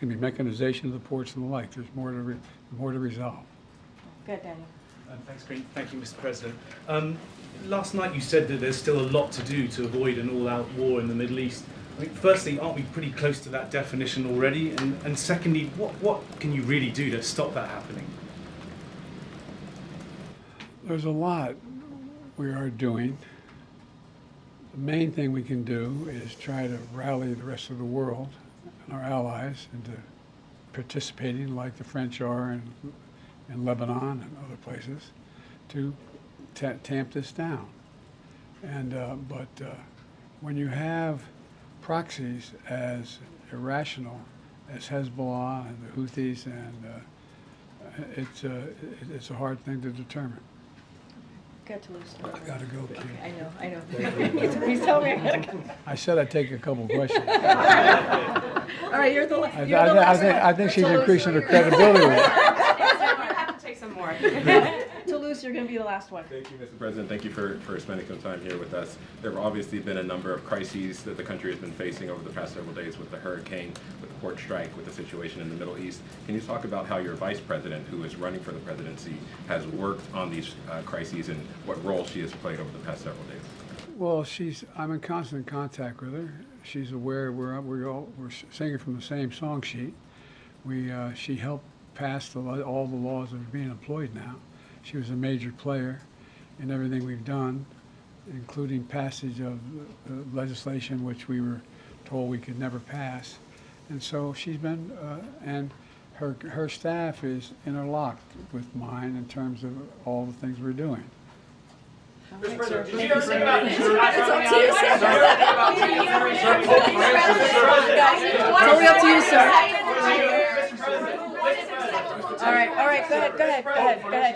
mechanization of the ports and the like. There's more to resolve. Good, Daniel. Thank you, Mr. President. Last night you said that there's still a lot to do to avoid an all-out war in the Middle East. I mean, firstly, aren't we pretty close to that definition already? And secondly, what can you really do to stop that happening? There's a lot we are doing. The main thing we can do is try to rally the rest of the world and our allies into participating like the French are in Lebanon and other places to tamp this down. But when you have proxies as irrational as Hezbollah and the Houthis, and it's a hard thing to determine. Got to lose. I gotta go, Q. I know. He's telling me I gotta go. I said I'd take a couple questions. All right, you're the last one. I think she's increasing her credibility with it. You have to take some more. Toulouse, you're going to be the last one. Thank you, Mr. President. Thank you for spending some time here with us. There have obviously been a number of crises that the country has been facing over the past several days with the hurricane, with the port strike, with the situation in the Middle East. Can you talk about how your vice president, who is running for the presidency, has worked on these crises and what role she has played over the past several days? Well, I'm in constant contact with her. She's aware we're singing from the same song sheet. She helped pass all the laws that are being employed now. She was a major player in everything we've done, including passage of legislation which we were told we could never pass. And so she's been, and her staff is interlocked with mine in terms of all the things we're doing. Mr. President, did you ever think about It's up to you, sir. Totally up to you, sir. All right, go ahead.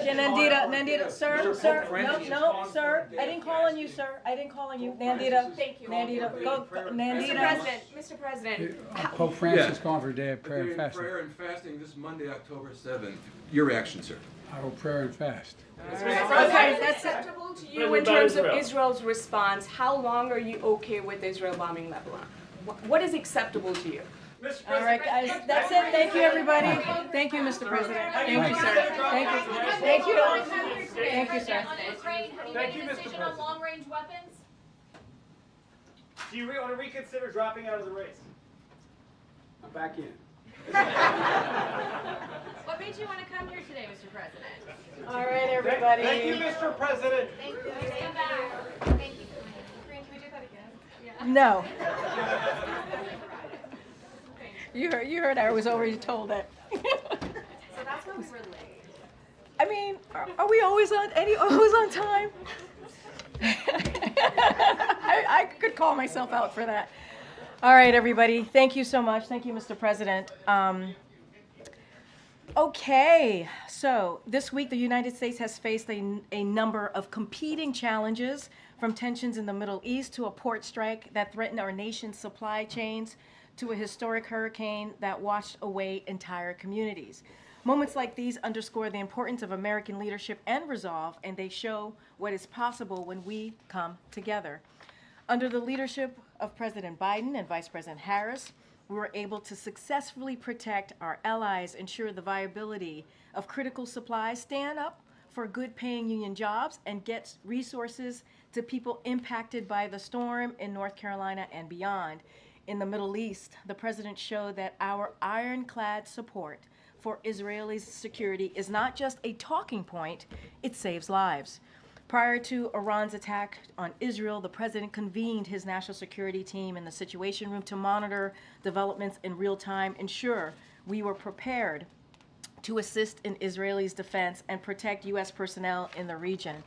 Yeah, Nandita, sir, no, sir. I didn't call on you, sir. Nandita. Thank you. Nandita, go, Nandita. Mr. President. Pope Francis called for a day of prayer and fasting. Prayer and fasting this Monday, October 7th. Your reaction, sir? I will pray and fast. Okay, that's acceptable to you in terms of Israel's response. How long are you okay with Israel bombing Lebanon? What is acceptable to you? All right, guys, that's it. Thank you, everybody. Thank you, Mr. President. Thank you, sir. Thank you, sir. Thank you, Mr. President. On long-range weapons? Do you want to reconsider dropping out of the race? I'm back in. What made you want to come here today, Mr. President? All right, everybody. Thank you, Mr. President. Thank you. Come back. Thank you. Can we do that again? Yeah. No. You heard I was already told that. So that's why we were late. I mean, are we always on time? I could call myself out for that. All right, everybody. Thank you so much. Thank you, Mr. President. Okay, so this week the United States has faced a number of competing challenges, from tensions in the Middle East to a port strike that threatened our nation's supply chains, to a historic hurricane that washed away entire communities. Moments like these underscore the importance of American leadership and resolve, and they show what is possible when we come together. Under the leadership of President Biden and Vice President Harris, we were able to successfully protect our allies, ensure the viability of critical supplies, stand up for good-paying union jobs, and get resources to people impacted by the storm in North Carolina and beyond. In the Middle East, the president showed that our ironclad support for Israeli security is not just a talking point, it saves lives. Prior to Iran's attack on Israel, the president convened his national security team in the Situation Room to monitor developments in real time, ensure we were prepared to assist in Israel's defense and protect U.S. personnel in the region.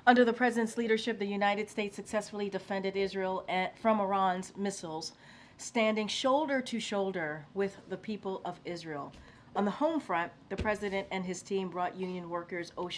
Under the president's leadership, the United States successfully defended Israel from Iran's missiles, standing shoulder to shoulder with the people of Israel. On the home front, the president and his team brought union workers ocean